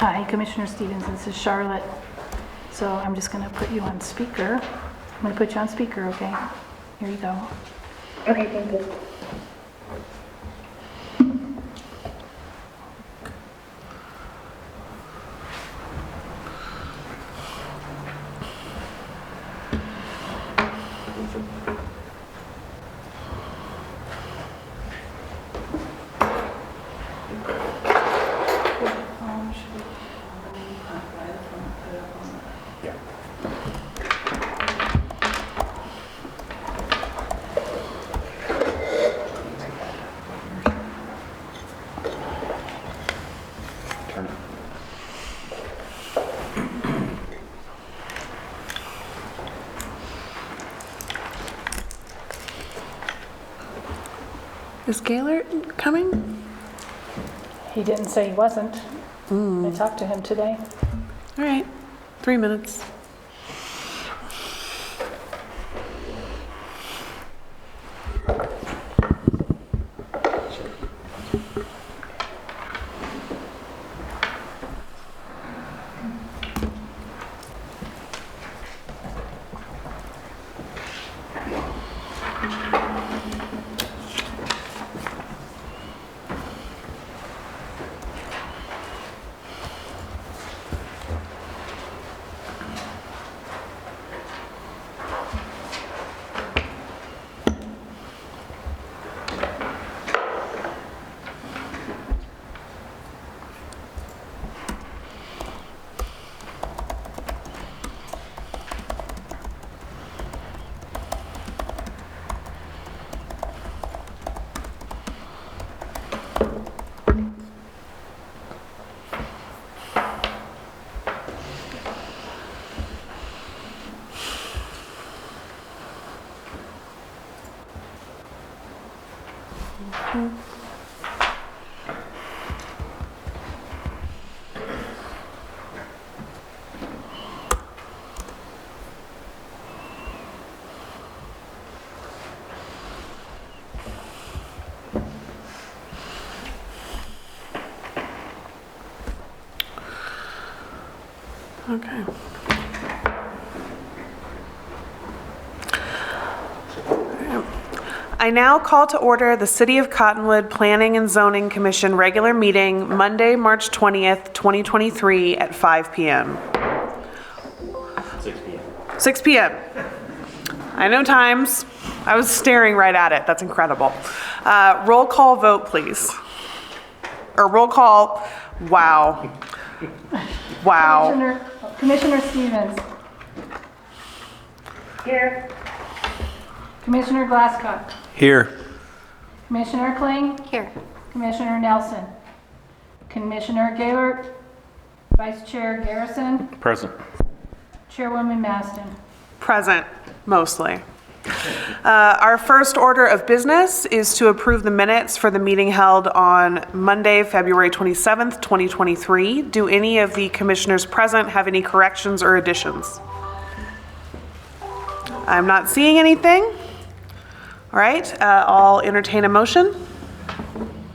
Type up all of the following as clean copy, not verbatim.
Hi, Commissioner Stevens, this is Charlotte. So I'm just going to put you on speaker. I'm going to put you on speaker, okay? Here you go. Okay, thank you. Is Gaylor coming? He didn't say he wasn't. I talked to him today. All right, 3 minutes. Okay. I now call to order the City of Cottonwood Planning and Zoning Commission regular meeting Monday, March 20th, 2023 at 5 p.m. 6 p.m. 6 p.m. I know times. I was staring right at it. That's incredible. Roll call vote, please. Or roll call. Wow. Wow. Commissioner Stevens. Here. Commissioner Glasscock. Here. Commissioner Kling. Here. Commissioner Nelson. Commissioner Gaylor. Vice Chair Garrison. Present. Chairwoman Maston. Present, mostly. Our first order of business is to approve the minutes for the meeting held on Monday, February 27th, 2023. Do any of the commissioners present have any corrections or additions? I'm not seeing anything. All right, I'll entertain a motion.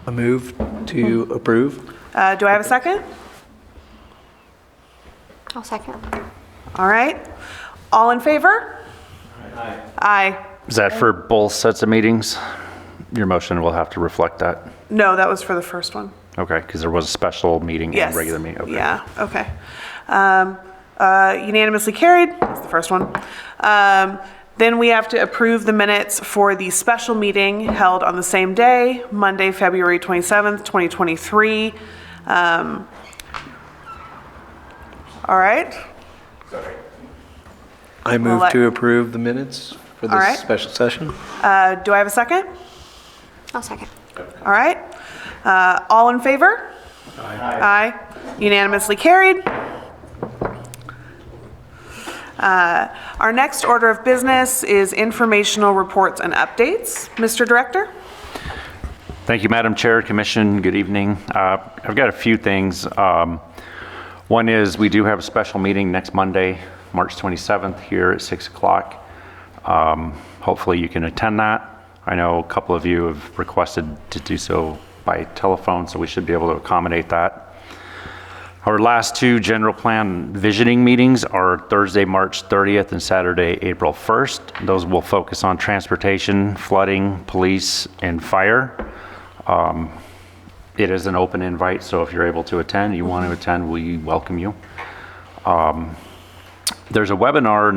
A move to approve. Do I have a second? I'll second. All right. All in favor? Aye. Aye. Is that for both sets of meetings? Your motion will have to reflect that. No, that was for the first one. Okay, because there was a special meeting Yes. and regular meeting. Okay. Yeah, okay. Unanimously carried, that's the first one. Then we have to approve the minutes for the special meeting held on the same day, Monday, February 27th, 2023. All right, I move to approve the minutes for All right. this special session. do I have a second? I'll second. All right. All in favor? Aye. Unanimously carried. Our next order of business is informational reports and updates. Mr. Director? Thank you, Madam Chair, Commission. Good evening. I've got a few things. One is we do have a special meeting next Monday, March 27th here at 6 o'clock. Hopefully you can attend that. I know a couple of you have requested to do so by telephone, so we should be able to accommodate that. Our last two general plan visioning meetings are Thursday, March 30th and Saturday, April 1st. Those will focus on transportation, flooding, police, and fire. It is an open invite, so if you're able to attend, you want to attend, we welcome you. There's a webinar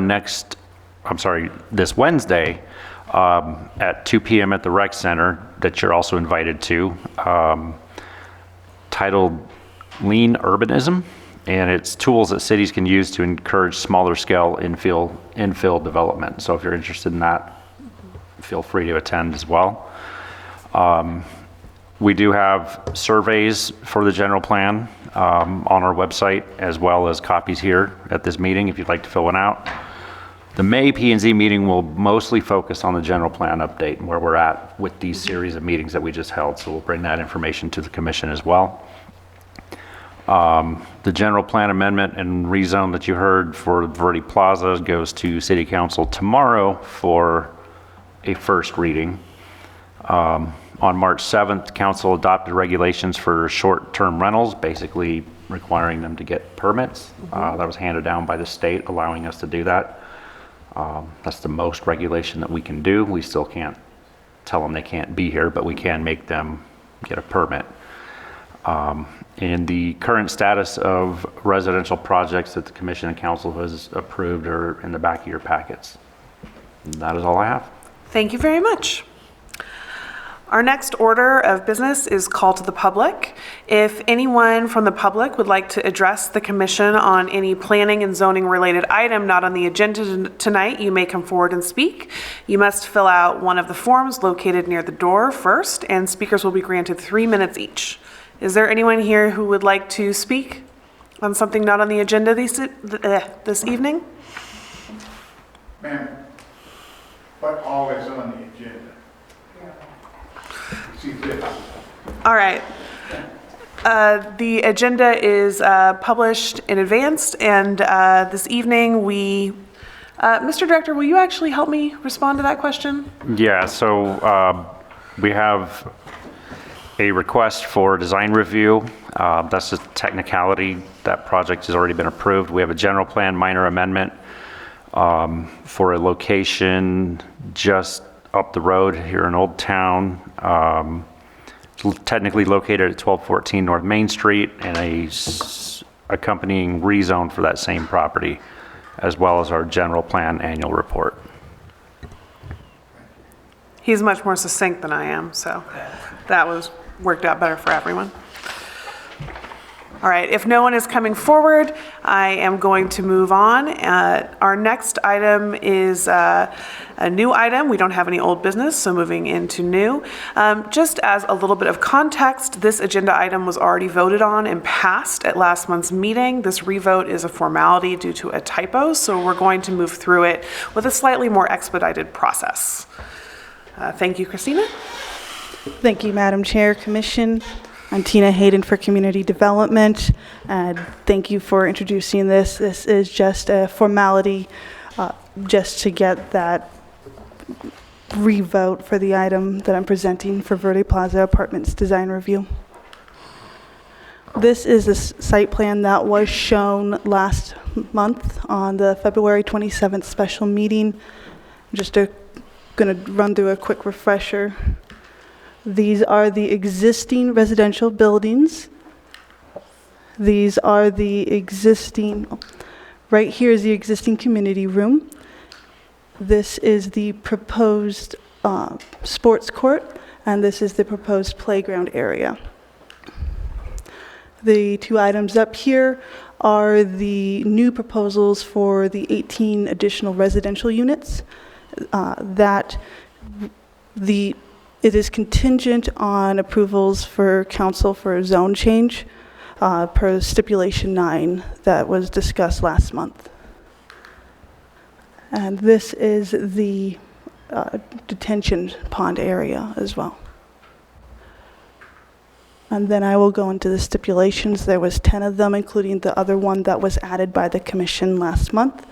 this Wednesday at 2 p.m. at the Rec Center that you're also invited to, titled Lean Urbanism, and it's tools that cities can use to encourage smaller scale infill development. So if you're interested in that, feel free to attend as well. We do have surveys for the general plan on our website, as well as copies here at this meeting if you'd like to fill one out. The May P&Z meeting will mostly focus on the general plan update and where we're at with these series of meetings that we just held. So we'll bring that information to the commission as well. The general plan amendment and rezone that you heard for Verde Plaza goes to City Council tomorrow for a first reading. On March 7th, Council adopted regulations for short-term rentals, basically requiring them to get permits. That was handed down by the state, allowing us to do that. That's the most regulation that we can do. We still can't tell them they can't be here, but we can make them get a permit. And the current status of residential projects that the Commission and Council has approved are in the back of your packets. And that is all I have. Thank you very much. Our next order of business is call to the public. If anyone from the public would like to address the commission on any planning and zoning related item not on the agenda tonight, you may come forward and speak. You must fill out one of the forms located near the door first, and speakers will be granted 3 minutes each. Is there anyone here who would like to speak on something not on the agenda this evening? Ma'am, what all is on the agenda? See this. All right. The agenda is published in advance, and this evening Mr. Director, will you actually help me respond to that question? Yeah, so we have a request for design review. That's a technicality. That project has already been approved. We have a general plan minor amendment for a location just up the road here in Old Town, technically located at 1214 North Main Street, and a accompanying rezone for that same property, as well as our general plan annual report. He's much more succinct than I am, so that worked out better for everyone. All right, if no one is coming forward, I am going to move on. Our next item is a new item. We don't have any old business, so moving into new. Just as a little bit of context, this agenda item was already voted on and passed at last month's meeting. This revote is a formality due to a typo, so we're going to move through it with a slightly more expedited process. Thank you, Christina. Thank you, Madam Chair, Commission. I'm Tina Hayden for Community Development, and thank you for introducing this. This is just a formality just to get that revote for the item that I'm presenting for Verde Plaza Apartments Design Review. This is a site plan that was shown last month on the February 27th special meeting. I'm just going to run through a quick refresher. These are the existing residential buildings. These are the existing, right here is the existing community room. This is the proposed sports court, and this is the proposed playground area. The two items up here are the new proposals for the 18 additional residential units it is contingent on approvals for council for a zone change per stipulation 9 that was discussed last month. And this is the detention pond area as well. And then I will go into the stipulations. There was 10 of them, including the other one that was added by the commission last month.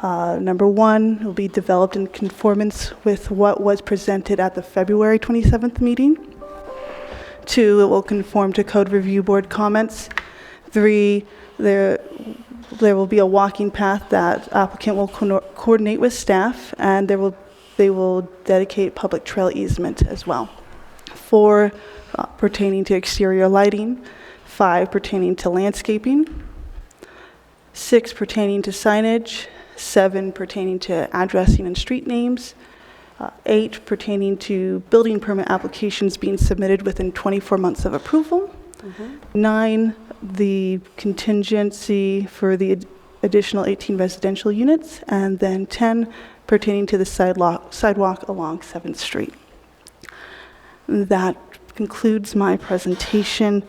Number 1 will be developed in conformance with what was presented at the February 27th meeting. 2, it will conform to Code Review Board comments. 3, there will be a walking path that applicant will coordinate with staff, and they will dedicate public trail easement as well. 4, pertaining to exterior lighting. 5, pertaining to landscaping. 6, pertaining to signage. 7, pertaining to addressing and street names. 8, pertaining to building permit applications being submitted within 24 months of approval. 9, the contingency for the additional 18 residential units. And then 10, pertaining to the sidewalk along 7th Street. That concludes my presentation.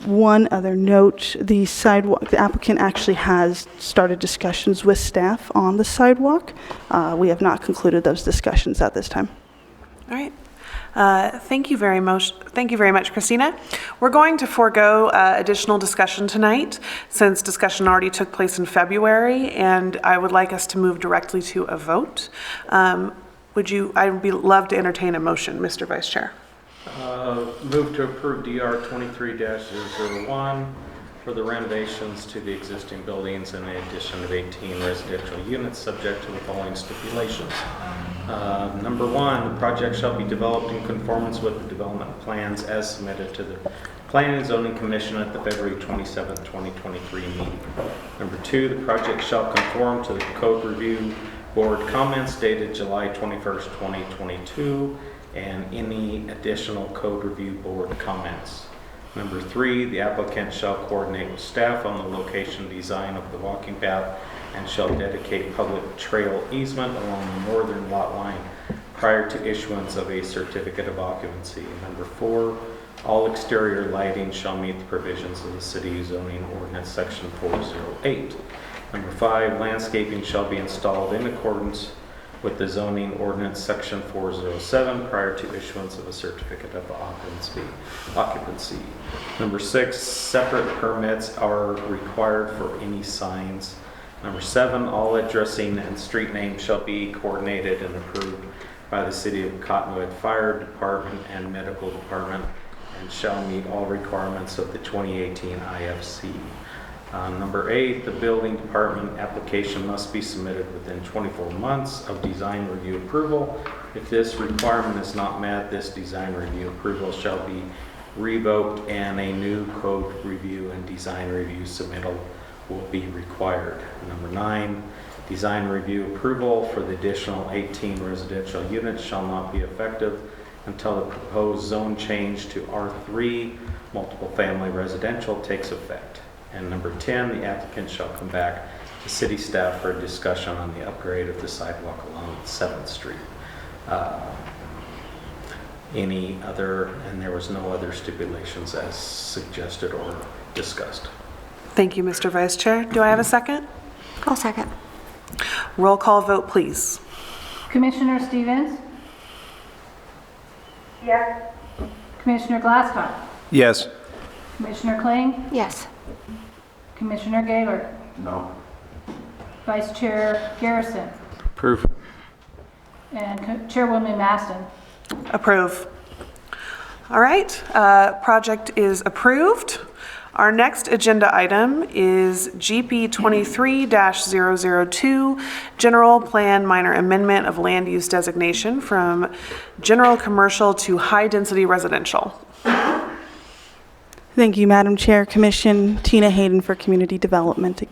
One other note, the applicant actually has started discussions with staff on the sidewalk. We have not concluded those discussions at this time. All right. Thank you very much. Thank you very much, Christina. We're going to forego additional discussion tonight since discussion already took place in February, and I would like us to move directly to a vote. I would love to entertain a motion, Mr. Vice Chair. Move to approve DR 23-001 for the renovations to the existing buildings and the addition of 18 residential units subject to the following stipulations. Number 1, the project shall be developed in conformance with the development plans as submitted to the Planning and Zoning Commission at the February 27, 2023 meeting. Number 2, the project shall conform to the Code Review Board comments dated July 21st, 2022, and any additional Code Review Board comments. Number 3, the applicant shall coordinate with staff on the location design of the walking path and shall dedicate public trail easement along the northern lot line prior to issuance of a certificate of occupancy. Number 4, all exterior lighting shall meet the provisions of the City Zoning Ordinance Section 408. Number 5, landscaping shall be installed in accordance with the Zoning Ordinance Section 407 prior to issuance of a certificate of occupancy. Number 6, separate permits are required for any signs. Number 7, all addressing and street names shall be coordinated and approved by the City of Cottonwood Fire Department and Medical Department and shall meet all requirements of the 2018 IFC. Number 8, the building department application must be submitted within 24 months of design review approval. If this requirement is not met, this design review approval shall be revoked and a new code review and design review submittal will be required. Number 9, design review approval for the additional 18 residential units shall not be effective until the proposed zone change to R3 multiple family residential takes effect. And number 10, the applicant shall come back to city staff for a discussion on the upgrade of the sidewalk along 7th Street. And there was no other stipulations as suggested or discussed. Thank you, Mr. Vice Chair. Do I have a second? I'll second. Roll call vote, please. Commissioner Stevens? Yes. Commissioner Glasscock? Yes. Commissioner Kling? Yes. Commissioner Gaylor? No. Vice Chair Garrison? Approve. And Chairwoman Maston? Approve. All right, project is approved. Our next agenda item is GP 23-002, General Plan Minor Amendment of Land Use Designation from General Commercial to High Density Residential. Thank you, Madam Chair, Commission. Tina Hayden for Community Development.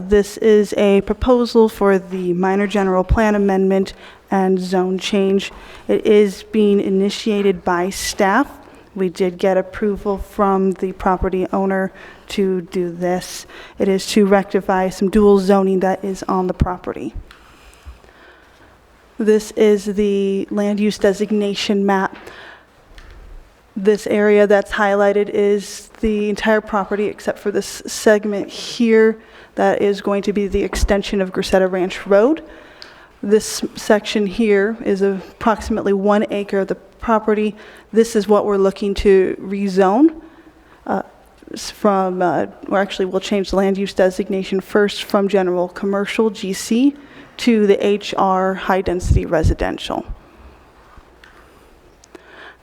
This is a proposal for the minor general plan amendment and zone change. It is being initiated by staff. We did get approval from the property owner to do this. It is to rectify some dual zoning that is on the property. This is the land use designation map. This area that's highlighted is the entire property except for this segment here that is going to be the extension of Gracetta Ranch Road. This section here is approximately 1 acre of the property. This is what we're looking to rezone we'll change the land use designation first from general commercial GC to the HR high density residential.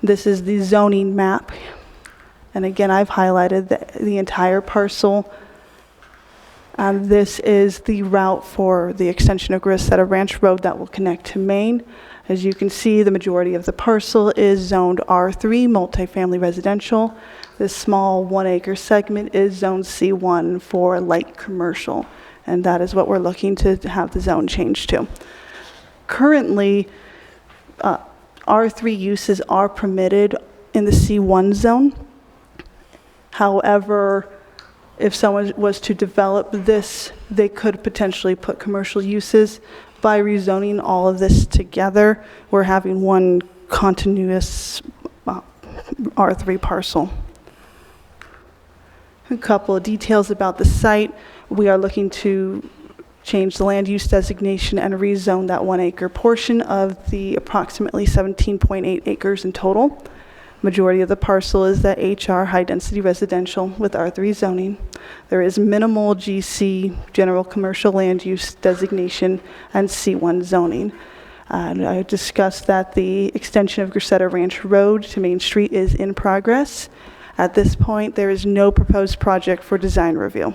This is the zoning map. And again, I've highlighted the entire parcel. This is the route for the extension of Grosseto Ranch Road that will connect to Maine. As you can see, the majority of the parcel is zoned R3, multifamily residential. This small 1 acre segment is zoned C1 for light commercial, and that is what we're looking to have the zone changed to. Currently, R3 uses are permitted in the C1 zone. However, if someone was to develop this, they could potentially put commercial uses. By rezoning all of this together, we're having one continuous R3 parcel. A couple of details about the site. We are looking to change the land use designation and rezone that 1 acre portion of the approximately 17.8 acres in total. Majority of the parcel is the HR high density residential with R3 zoning. There is minimal GC general commercial land use designation and C1 zoning. And I discussed that the extension of Grosseto Ranch Road to Main Street is in progress. At this point, there is no proposed project for design review.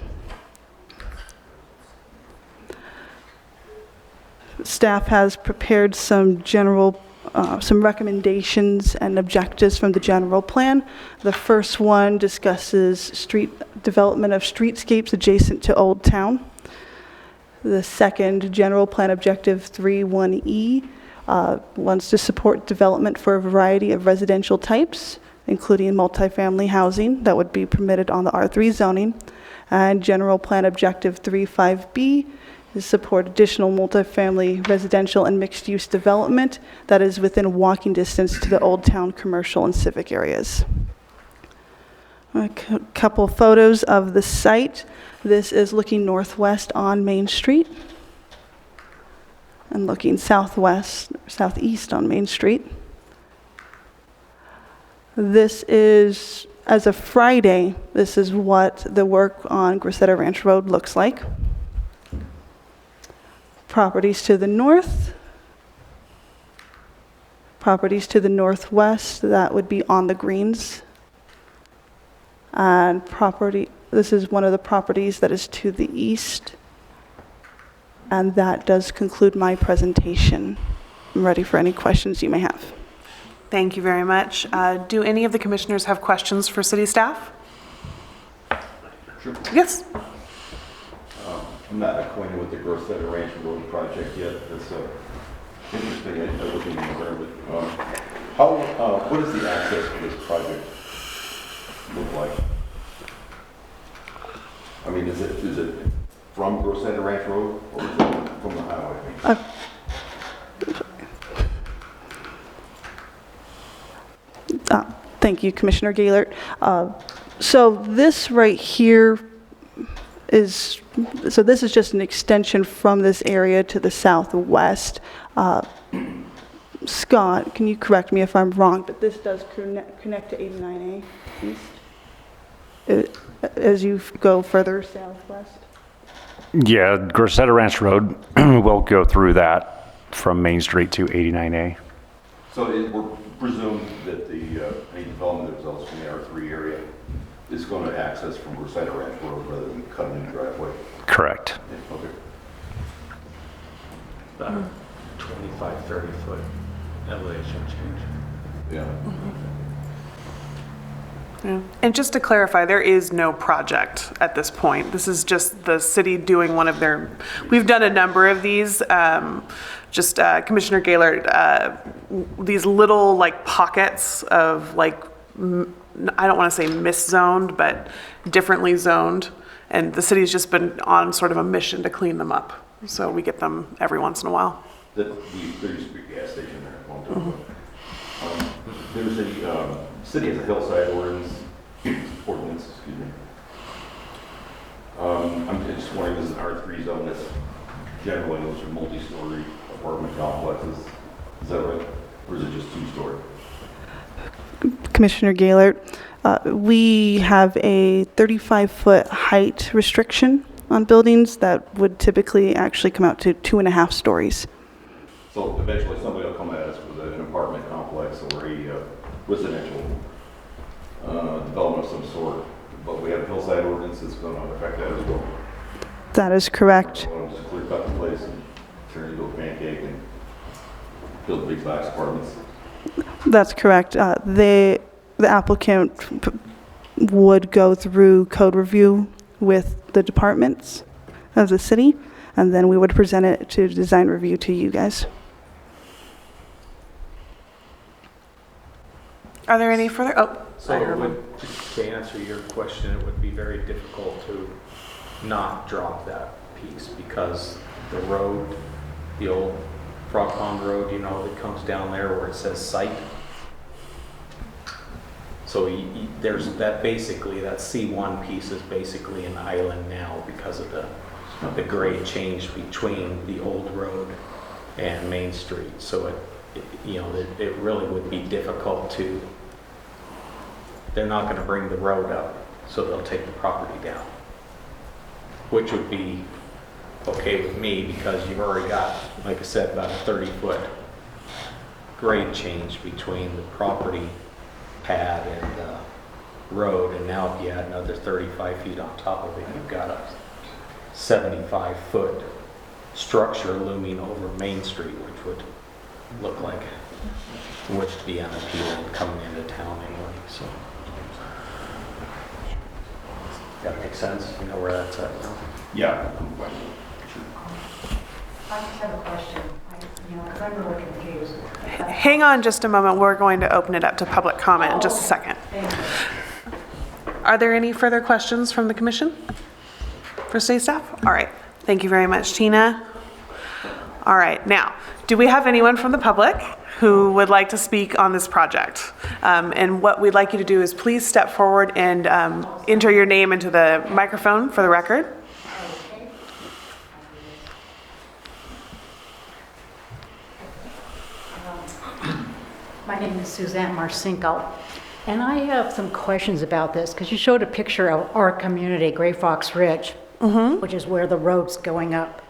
Staff has prepared some recommendations and objectives from the general plan. The first one discusses development of streetscapes adjacent to Old Town. The second, general plan objective 3.1E, wants to support development for a variety of residential types, including multifamily housing that would be permitted on the R3 zoning. And general plan objective 3.5B is support additional multifamily residential and mixed-use development that is within walking distance to the Old Town commercial and civic areas. A couple photos of the site. This is looking northwest on Main Street and looking southeast on Main Street. This is, as of Friday, this is what the work on Grosseto Ranch Road looks like. Properties to the north, properties to the northwest, that would be on the greens. And this is one of the properties that is to the east. And that does conclude my presentation. I'm ready for any questions you may have. Thank you very much. Do any of the commissioners have questions for city staff? Sure. Yes. I'm not acquainted with the Grosseto Ranch Road project yet. It's interesting. I wasn't even aware of it. What does the access for this project look like? I mean, is it from Grosseto Ranch Road or is it from the highway? Thank you, Commissioner Gaylord. So this right here this is just an extension from this area to the southwest. Scott, can you correct me if I'm wrong, but this does connect to 89A east as you go further southwest? Yeah, Grosseto Ranch Road will go through that from Main Street to 89A. So we're presumed that any development that results from the R3 area is going to access from Grosseto Ranch Road rather than cutting in the driveway? Correct. Yeah, okay. About 25, 30 foot elevation change. Yeah. Yeah. And just to clarify, there is no project at this point. This is just the city doing one of their, we've done a number of these, Commissioner Gaylord, these little like pockets of like, I don't want to say miszoned, but differently zoned. And the city's just been on sort of a mission to clean them up. So we get them every once in a while. There used to be a gas station there at one time. There's a city has a hillside ordinance, excuse me. I'm just wondering, this is an R3 zone that's generally those are multi-story apartment complexes. Is that right? Or is it just two-story? Commissioner Gaylord, we have a 35-foot height restriction on buildings that would typically actually come out to 2.5 stories. So eventually somebody will come at us with an apartment complex or a residential development development of some sort, but we have hillside ordinance that's going to affect that as well. That is correct. I want to just clear cut the place and turn it into a pancake and build big box apartments. That's correct. The applicant would go through code review with the departments of the city, and then we would present it to design review to you guys. Are there any further? Oh, So it would, to answer your question, it would be very difficult to not drop that piece because the road, the old Frog Pond Road, you know, that comes down there where it says site. So there's that basically, that C1 piece is basically an island now because of the grade change between the old road and Main Street. So it really would be difficult to, they're not going to bring the road up, so they'll take the property down, which would be okay with me because you've already got, like I said, about a 30-foot grade change between the property pad and the road, and now if you add another 35 feet on top of it, you've got a 75-foot structure looming over Main Street, which would look like would be unappealing coming into town anyway. So that makes sense. You know where that's at now. Yeah. I just have a question. Because I'm really confused. hang on just a moment. We're going to open it up to public comment in just a second. Thank you. Are there any further questions from the commission for city staff? All right. Thank you very much, Tina. All right. Now, do we have anyone from the public who would like to speak on this project? And what we'd like you to do is please step forward and enter your name into the microphone for the record. My name is Suzanne Marcinko, and I have some questions about this because you showed a picture of our community, Gray Fox Ridge, which is where the road's going up.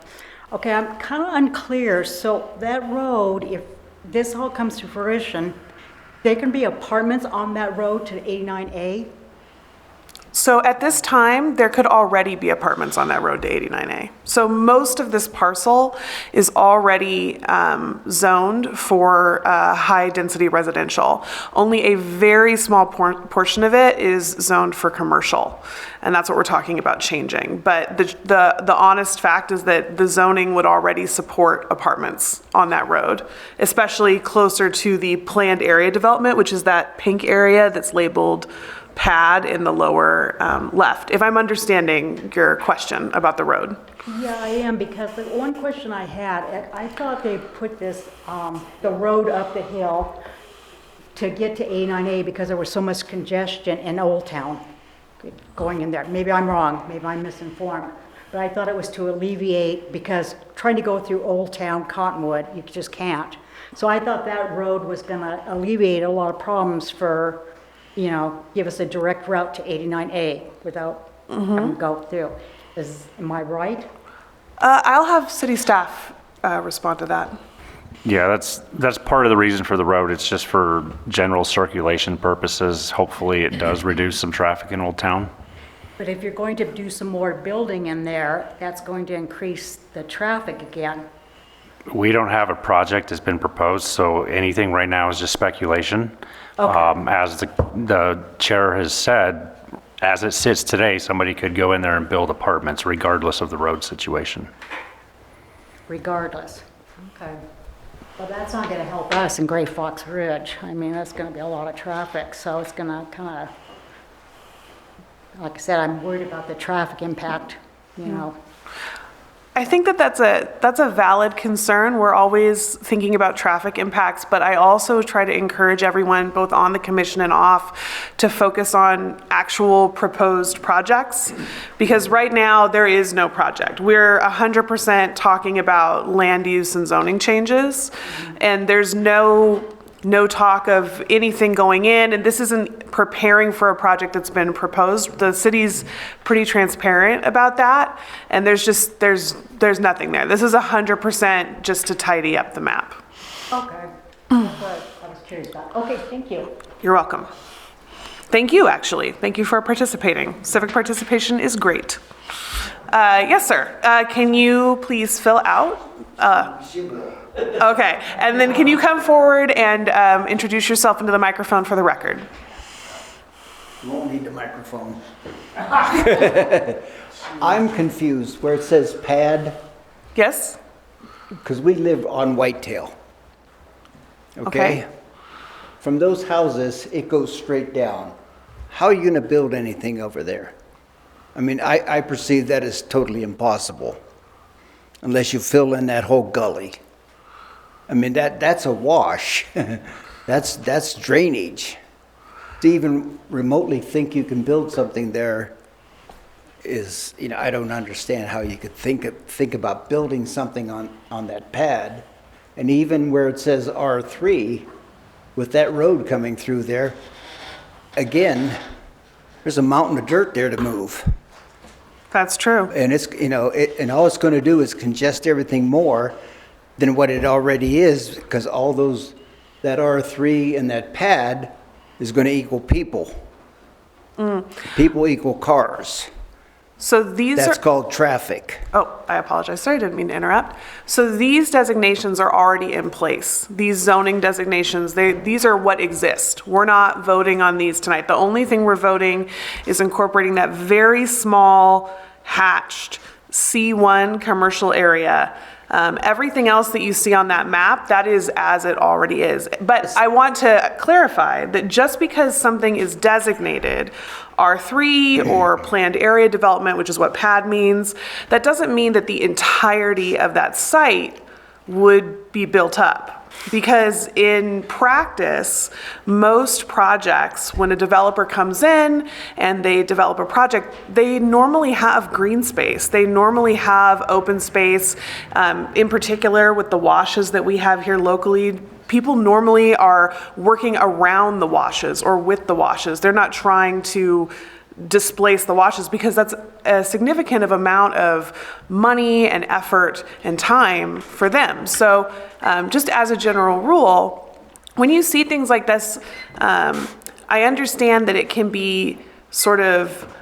Okay, I'm kind of unclear. So that road, if this all comes to fruition, there can be apartments on that road to 89A? So at this time, there could already be apartments on that road to 89A. So most of this parcel is already zoned for high-density residential. Only a very small portion of it is zoned for commercial, and that's what we're talking about changing. But the honest fact is that the zoning would already support apartments on that road, especially closer to the planned area development, which is that pink area that's labeled pad in the lower left, if I'm understanding your question about the road. Yeah, I am, because the one question I had, I thought they put this, the road up the hill to get to 89A because there was so much congestion in Old Town going in there. Maybe I'm wrong, maybe I'm misinformed, but I thought it was to alleviate, because trying to go through Old Town Cottonwood, you just can't. So I thought that road was gonna alleviate a lot of problems for, you know, give us a direct route to 89A without having to go through. Am I right? I'll have city staff respond to that. Yeah, that's part of the reason for the road. It's just for general circulation purposes. Hopefully it does reduce some traffic in Old Town. But if you're going to do some more building in there, that's going to increase the traffic again. We don't have a project that's been proposed, so anything right now is just speculation. Okay. As the chair has said, as it sits today, somebody could go in there and build apartments regardless of the road situation. Regardless. Okay. Well, that's not going to help us in Gray Fox Ridge. I mean, that's going to be a lot of traffic, so it's going to kind of, like I said, I'm worried about the traffic impact, you know. I think that's a valid concern. We're always thinking about traffic impacts, but I also try to encourage everyone, both on the commission and off, to focus on actual proposed projects, because right now there is no project. We're 100% talking about land use and zoning changes, and there's no talk of anything going in, and this isn't preparing for a project that's been proposed. The city's pretty transparent about that, and there's nothing there. This is 100% just to tidy up the map. Okay. That's what I was curious about. Okay, thank you. You're welcome. Thank you, actually. Thank you for participating. Civic participation is great. Yes, sir. Can you please fill out? Okay, and then can you come forward and introduce yourself into the microphone for the record? You won't need the microphone. I'm confused where it says pad, Yes? because we live on Whitetail. Okay? From those houses, it goes straight down. How are you going to build anything over there? I mean, I perceive that as totally impossible unless you fill in that whole gully. I mean, that's a wash. That's drainage. To even remotely think you can build something there is, I don't understand how you could think about building something on that pad. And even where it says R3, with that road coming through there, again, there's a mountain of dirt there to move. That's true. And it's, and all it's going to do is congest everything more than what it already is, because all that R3 and that pad is going to equal people. People equal cars. So That's called traffic. Oh, I apologize. Sorry, I didn't mean to interrupt. So these designations are already in place. These zoning designations, these are what exist. We're not voting on these tonight. The only thing we're voting is incorporating that very small hatched C1 commercial area. Everything else that you see on that map, that is as it already is. But I want to clarify that just because something is designated R3 or planned area development, which is what PAD means, that doesn't mean that the entirety of that site would be built up. Because in practice, most projects, when a developer comes in and they develop a project, they normally have green space. They normally have open space. In particular, with the washes that we have here locally, people normally are working around the washes or with the washes. They're not trying to displace the washes because that's a significant amount of money and effort and time for them. So just as a general rule, when you see things like this, I understand that it can be sort of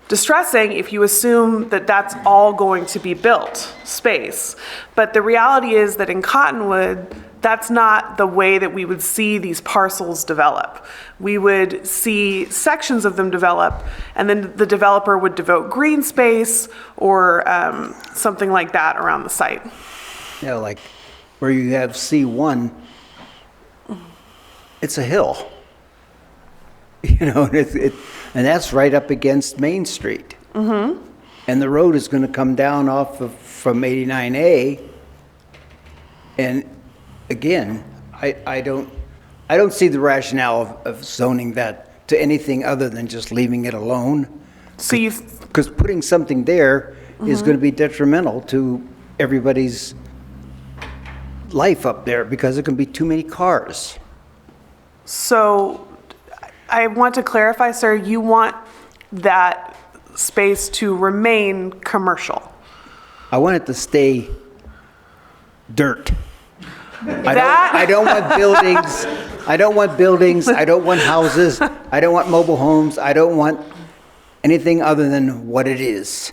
distressing if you assume that that's all going to be built space. But the reality is that in Cottonwood, that's not the way that we would see these parcels develop. We would see sections of them develop, and then the developer would devote green space or something like that around the site. Yeah, like where you have C1, it's a hill. And that's right up against Main Street. Mm-hmm. And the road is going to come down from 89A. And again, I don't see the rationale of zoning that to anything other than just leaving it alone. So because putting something there is going to be detrimental to everybody's life up there because there can be too many cars. So I want to clarify, sir, you want that space to remain commercial? I want it to stay dirt. I don't want buildings. I don't want buildings. I don't want houses. I don't want mobile homes. I don't want anything other than what it is.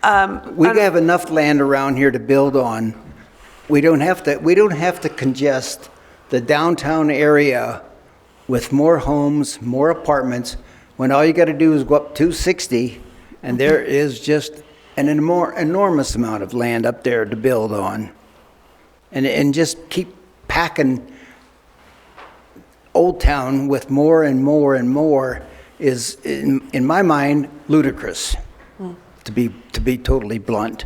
We have enough land around here to build on. We don't have to congest the downtown area with more homes, more apartments, when all you got to do is go up 260, and there is just an enormous amount of land up there to build on. And just keep packing Old Town with more and more and more is, in my mind, ludicrous, to be totally blunt.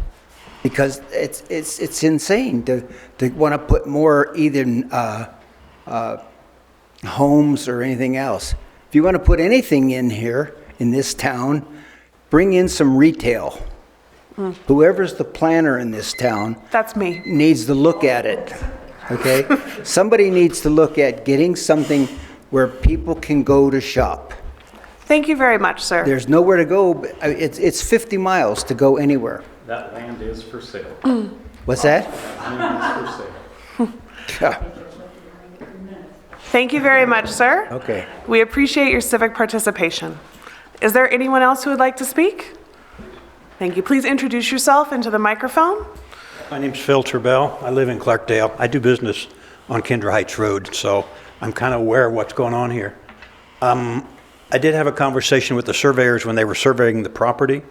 Because it's insane to want to put more either homes or anything else. If you want to put anything in here, in this town, bring in some retail. Whoever's the planner in this town, that's me, needs to look at it, okay? Somebody needs to look at getting something where people can go to shop. Thank you very much, sir. There's nowhere to go. It's 50 miles to go anywhere. That land is for sale. What's that? That land is for sale. Thank you very much, sir. Okay. We appreciate your civic participation. Is there anyone else who would like to speak? Thank you. Please introduce yourself into the microphone. My name's Phil Turbell. I live in Clarkdale. I do business on Kendra Heights Road, so I'm kind of aware of what's going on here. I did have a conversation with the surveyors when they were surveying the property,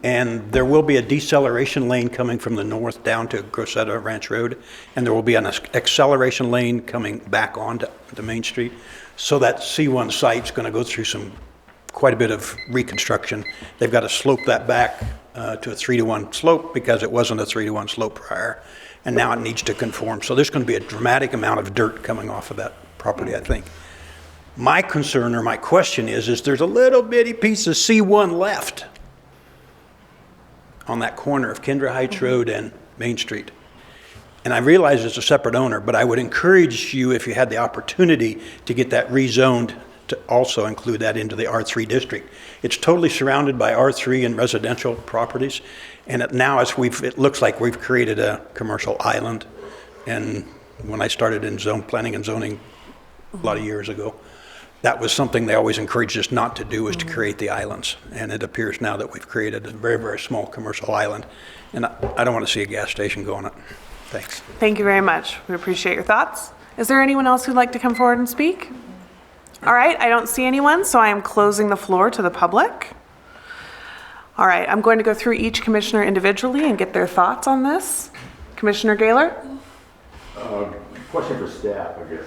and there will be a deceleration lane coming from the north down to Grosetta Ranch Road, and there will be an acceleration lane coming back onto the Main Street. So that C1 site's going to go through quite a bit of reconstruction. They've got to slope that back to a 3-to-1 slope because it wasn't a 3-to-1 slope prior, and now it needs to conform. So there's going to be a dramatic amount of dirt coming off of that property, I think. My concern or my question is there's a little bitty piece of C1 left on that corner of Kendra Heights Road and Main Street. And I realize it's a separate owner, but I would encourage you, if you had the opportunity, to get that rezoned to also include that into the R3 district. It's totally surrounded by R3 and residential properties. And now it looks like we've created a commercial island. And when I started in planning and zoning a lot of years ago, that was something they always encouraged us not to do, was to create the islands. And it appears now that we've created a very, very small commercial island. And I don't want to see a gas station go on it. Thanks. Thank you very much. We appreciate your thoughts. Is there anyone else who'd like to come forward and speak? All right, I don't see anyone, so I am closing the floor to the public. All right, I'm going to go through each commissioner individually and get their thoughts on this. Commissioner Gaylor? Question for staff, I guess.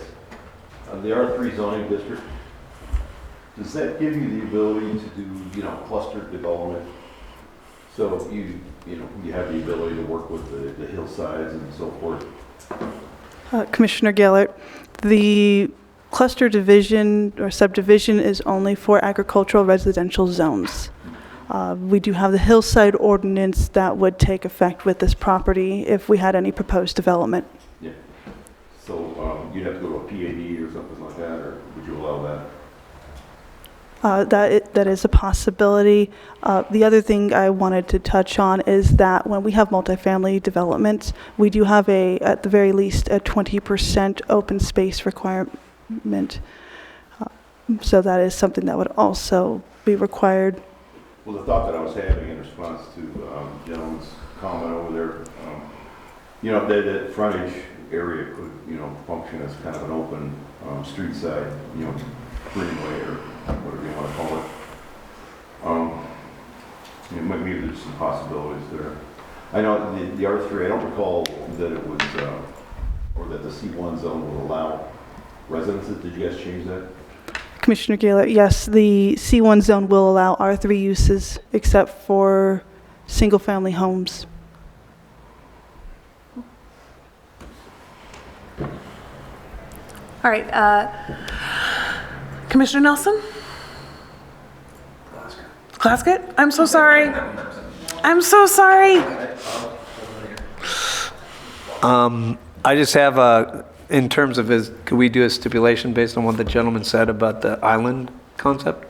The R3 zoning district, does that give you the ability to do, clustered development? So you have the ability to work with the hillsides and so forth? Commissioner Gellert, the cluster division or subdivision is only for agricultural residential zones. We do have the hillside ordinance that would take effect with this property if we had any proposed development. Yeah. So you'd have to go to a PAD or something like that, or would you allow that? That is a possibility. The other thing I wanted to touch on is that when we have multifamily developments, we do have at the very least, a 20% open space requirement. So that is something that would also be required. Well, the thought that I was having in response to gentleman's comment over there, that frontage area could, function as kind of an open street side, greenway or whatever you want to call it. Maybe there's some possibilities there. I know the R3, I don't recall that it was, or that the C1 zone will allow residences. Did you guys change that? Commissioner Gaylor, yes, the C1 zone will allow R3 uses except for single-family homes. All right, Commissioner Nelson? Glasscut? I'm so sorry. I'm so sorry. I just have in terms of could we do a stipulation based on what the gentleman said about the island concept?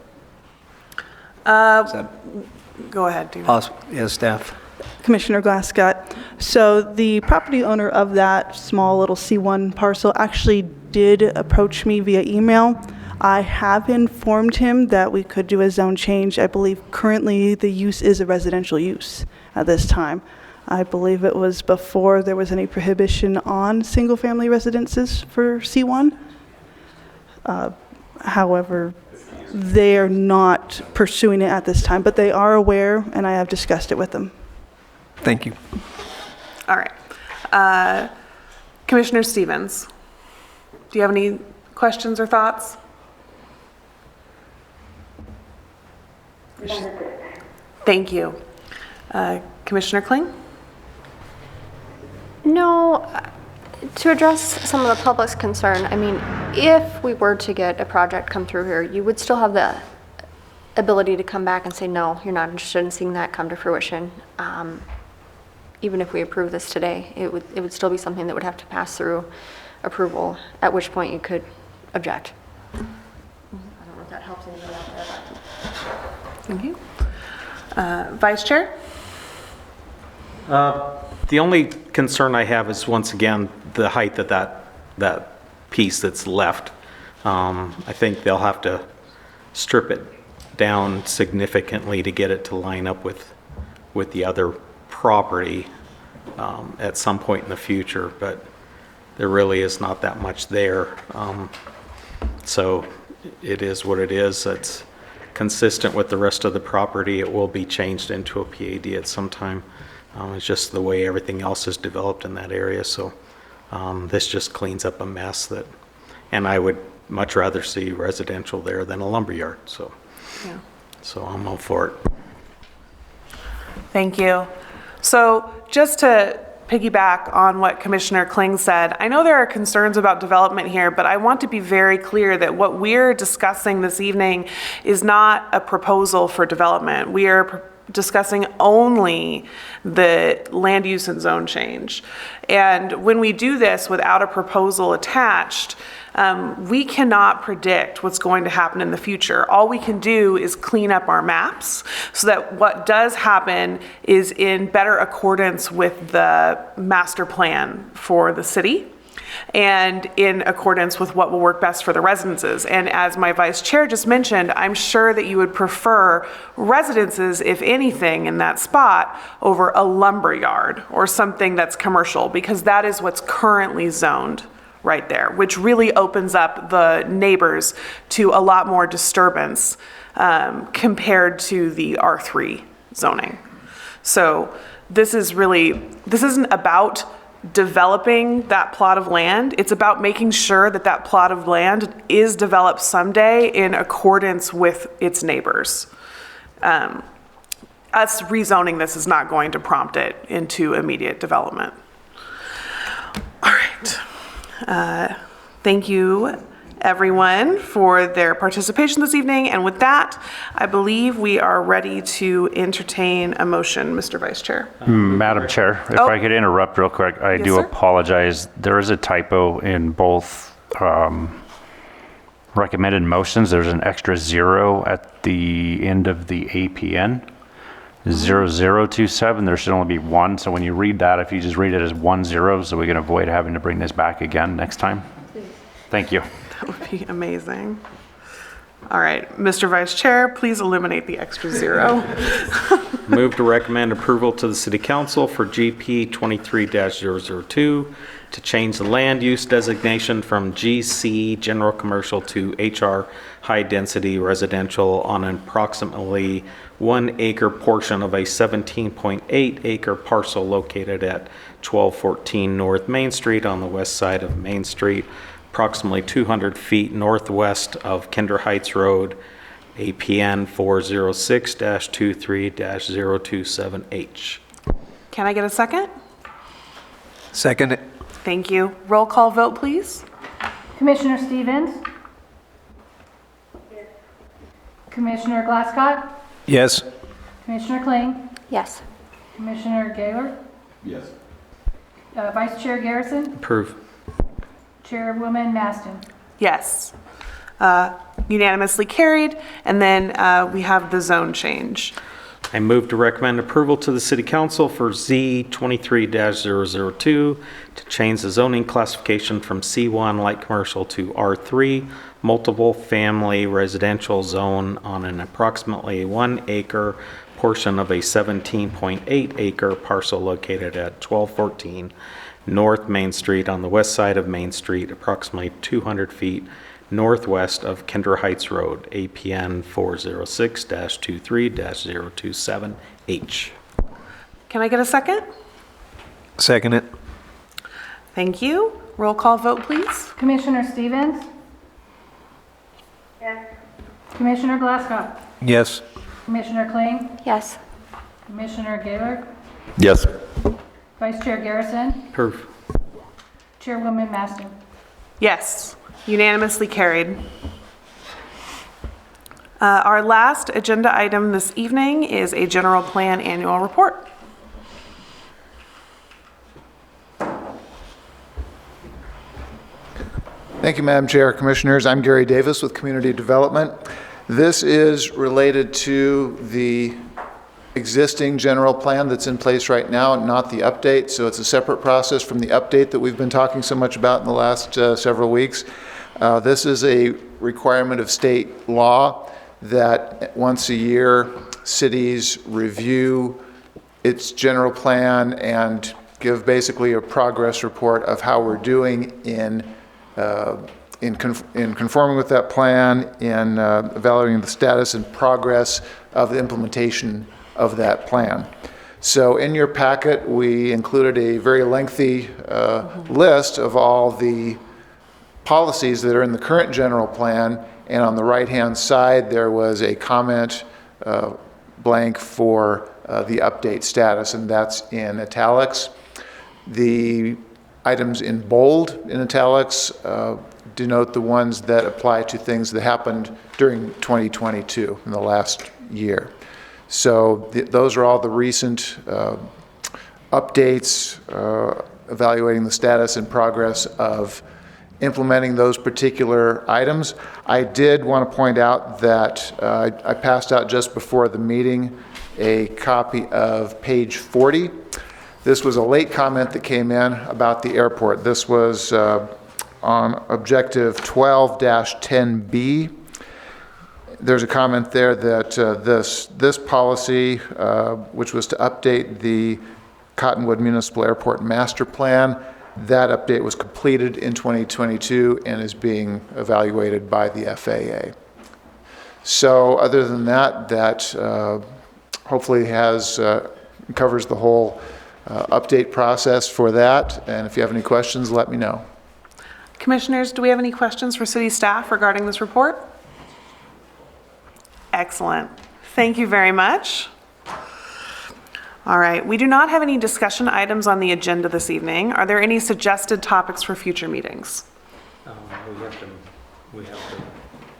Go ahead, David. Yes, staff. Commissioner Glasscut. So the property owner of that small little C1 parcel actually did approach me via email. I have informed him that we could do a zone change. I believe currently the use is a residential use at this time. I believe it was before there was any prohibition on single-family residences for C1. However, they are not pursuing it at this time, but they are aware, and I have discussed it with them. Thank you. All right. Commissioner Stevens, do you have any questions or thoughts? Thank you. Commissioner Kling? No, to address some of the public's concern, I mean, if we were to get a project come through here, you would still have the ability to come back and say, no, you're not interested in seeing that come to fruition. Even if we approve this today, it would still be something that would have to pass through approval, at which point you could object. I don't know if that helps anybody out there. Thank you. Vice Chair? The only concern I have is, once again, the height of that piece that's left. I think they'll have to strip it down significantly to get it to line up with the other property at some point in the future, but there really is not that much there. So it is what it is. It's consistent with the rest of the property. It will be changed into a PAD at some time. It's just the way everything else is developed in that area. So this just cleans up a mess and I would much rather see residential there than a lumberyard. So, Yeah. so I'm all for it. Thank you. So just to piggyback on what Commissioner Kling said, I know there are concerns about development here, but I want to be very clear that what we're discussing this evening is not a proposal for development. We are discussing only the land use and zone change. And when we do this without a proposal attached, we cannot predict what's going to happen in the future. All we can do is clean up our maps so that what does happen is in better accordance with the master plan for the city and in accordance with what will work best for the residences. And as my vice chair just mentioned, I'm sure that you would prefer residences, if anything, in that spot over a lumber yard or something that's commercial, because that is what's currently zoned right there, which really opens up the neighbors to a lot more disturbance compared to the R3 zoning. So this isn't about developing that plot of land. It's about making sure that that plot of land is developed someday in accordance with its neighbors. Us rezoning this is not going to prompt it into immediate development. All right. Thank you, everyone, for their participation this evening. And with that, I believe we are ready to entertain a motion, Mr. Vice Chair. Madam Chair, if I could interrupt real quick, I do apologize. There is a typo in both recommended motions. There's an extra 0 at the end of the APN. 0027, there should only be 1. So when you read that, if you just read it as 10, so we can avoid having to bring this back again next time. Thank you. That would be amazing. All right, Mr. Vice Chair, please eliminate the extra 0. Move to recommend approval to the City Council for GP 23-002 to change the land use designation from GC General Commercial to HR High Density Residential on an approximately 1 acre portion of a 17.8 acre parcel located at 1214 North Main Street on the west side of Main Street, approximately 200 feet northwest of Kinder Heights Road, APN 406-23-027H. Can I get a second? Second it. Thank you. Roll call vote, please. Commissioner Stevens? Commissioner Glasscock? Yes. Commissioner Kling? Yes. Commissioner Gaylor? Yes. Vice Chair Garrison? Approve. Chairwoman Maston? Yes. Unanimously carried. And then we have the zone change. I move to recommend approval to the City Council for Z 23-002 to change the zoning classification from C1 light commercial to R3 multiple family residential zone on an approximately 1 acre portion of a 17.8 acre parcel located at 1214 North Main Street on the west side of Main Street, approximately 200 feet northwest of Kinder Heights Road, APN 406-23-027H. Can I get a second? Second it. Thank you. Roll call vote, please. Commissioner Stevens? Yes. Commissioner Glasscock? Yes. Commissioner Kling? Yes. Commissioner Gaylor? Yes. Vice Chair Garrison? Approve. Chairwoman Maston? Yes. Unanimously carried. Our last agenda item this evening is a general plan annual report. Thank you, Madam Chair, Commissioners. I'm Gary Davis with Community Development. This is related to the existing general plan that's in place right now, not the update. So it's a separate process from the update that we've been talking so much about in the last several weeks. This is a requirement of state law that once a year, cities review its general plan and give basically a progress report of how we're doing in conforming with that plan, in evaluating the status and progress of the implementation of that plan. So in your packet, we included a very lengthy list of all the policies that are in the current general plan, and on the right-hand side, there was a comment blank for the update status, and that's in italics. The items in bold in italics denote the ones that apply to things that happened during 2022, in the last year. So those are all the recent updates evaluating the status and progress of implementing those particular items. I did want to point out that I passed out just before the meeting a copy of page 40. This was a late comment that came in about the airport. This was on objective 12-10B. There's a comment there that this policy, which was to update the Cottonwood Municipal Airport Master Plan, that update was completed in 2022 and is being evaluated by the FAA. So other than that, hopefully covers the whole update process for that. And if you have any questions, let me know. Commissioners, do we have any questions for city staff regarding this report? Excellent. Thank you very much. All right, we do not have any discussion items on the agenda this evening. Are there any suggested topics for future meetings? We have to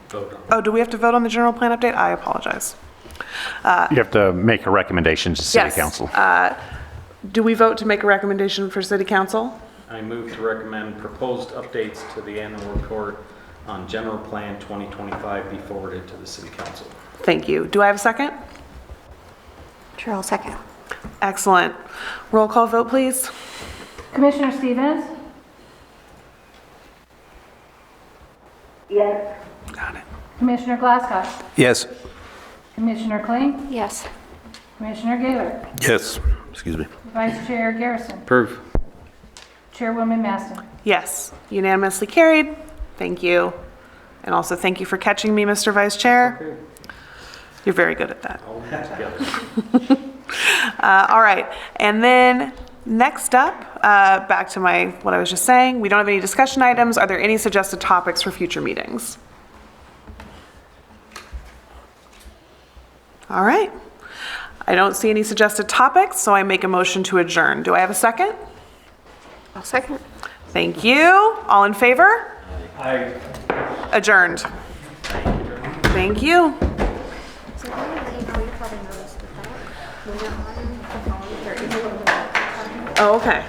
vote on. Oh, do we have to vote on the general plan update? I apologize. You have to make a recommendation to City Yes. Council. Do we vote to make a recommendation for City Council? I move to recommend proposed updates to the annual report on general plan 2025 be forwarded to the city council. Thank you. Do I have a second? Sure, I'll second. Excellent. Roll call vote, please. Commissioner Stevens? Yes. Got it. Commissioner Glasscock? Yes. Commissioner Kling? Yes. Commissioner Gaylor? Yes. Excuse me. Vice Chair Garrison? Approve. Chairwoman Maston? Yes, unanimously carried. Thank you. And also thank you for catching me, Mr. Vice Chair. You're very good at that. All that together. All right, and then next up, back to what I was just saying, we don't have any discussion items. Are there any suggested topics for future meetings? All right. I don't see any suggested topics, so I make a motion to adjourn. Do I have a second? I'll second. Thank you. All in favor? Aye. Adjourned. Thank you. So you probably noticed that we're not on the phone or even Oh, okay.